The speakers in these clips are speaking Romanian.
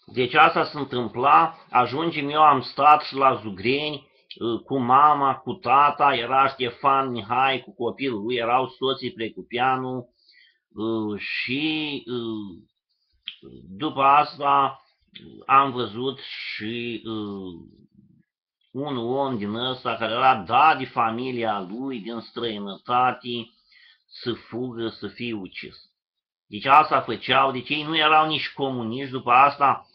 Deci asta se întâmpla, ajungem, eu am stat și la Zugreni cu mama, cu tata, era Ștefan Mihai cu copilul lui, erau soții Precupeanu și după asta am văzut și un om din ăsta care era dat de familia lui din străinătate să fugă, să fie ucis. Deci asta făceau, deci ei nu erau nici comuniști, după asta,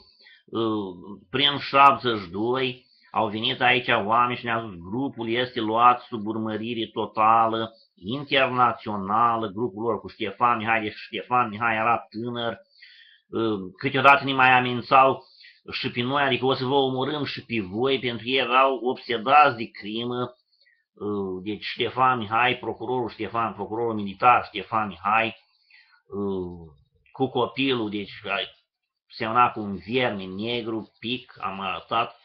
prin 72, au venit aici oameni și ne-au zis, grupul este luat sub urmărire totală, internațională, grupul lor cu Ștefan Mihai, deci Ștefan Mihai era tânăr, câteodată ne mai amenințau și pe noi, adică o să vă omorâm și pe voi, pentru că ei erau obsedați de crimă. Deci Ștefan Mihai, procurorul militar Ștefan Mihai, cu copilul, deci semna cu un vierme negru, pic, am arătat,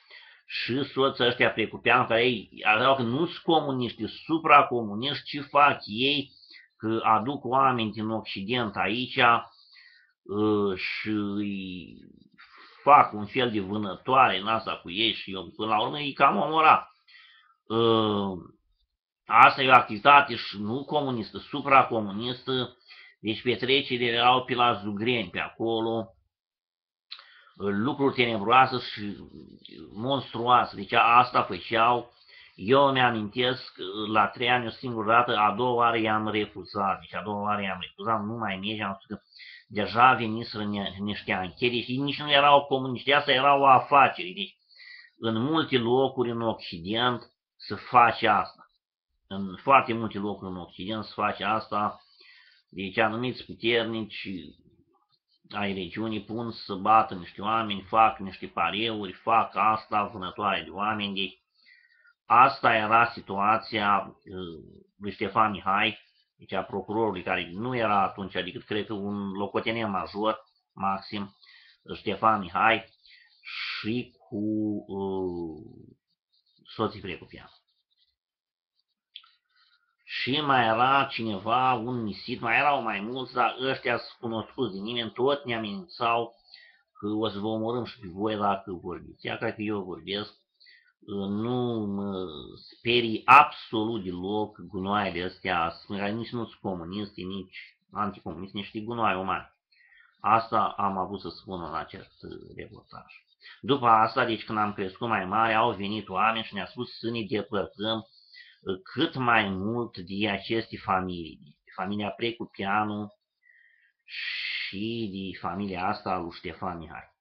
și soții ăștia Precupeanu, care ei aveau că nu sunt comuniști, supracomuniști, ce fac ei, că aduc oameni din Occident aici și îi fac un fel de vânătoare în asta cu ei și eu, până la urmă îi cam omora. Asta e o activitate și nu comunistă, supracomunistă, deci petrecerile erau pe la Zugreni, pe acolo, lucruri tenebroase și monstruoase, deci asta făceau. Eu mi-amintesc, la 3 ani o singură dată, a doua oară i-am refuzat, deci a doua oară i-am refuzat, nu mai merge, am spus că deja veniseră niște anchete și nici nu erau comuniști, asta era o afacere, deci în multe locuri în Occident se face asta. În foarte multe locuri în Occident se face asta, deci anumiți puternici ai regiunii pun să bată niște oameni, fac niște pareuri, fac asta, vânătoare de oameni, deci asta era situația lui Ștefan Mihai, deci a procurorului, care nu era atunci decât, cred că, un locotenent major, maxim, Ștefan Mihai, și cu soții Precupeanu. Și mai era cineva, un nisit, mai erau mai mulți, dar ăștia sunt cunoscuți de nimeni, tot ne amenințau că o să vă omorâm și pe voi dacă vorbiți. Iar cred că eu vorbesc, nu mă sperii absolut deloc gunoaiele astea, care nici nu sunt comuniste, nici anticomuniste, niște gunoaie umane. Asta am avut să spun în acest reportaj. După asta, deci când am crescut mai mare, au venit oameni și ne-au spus să ne depărtăm cât mai mult de aceste familii, de familia Precupeanu și de familia asta lui Ștefan Mihai.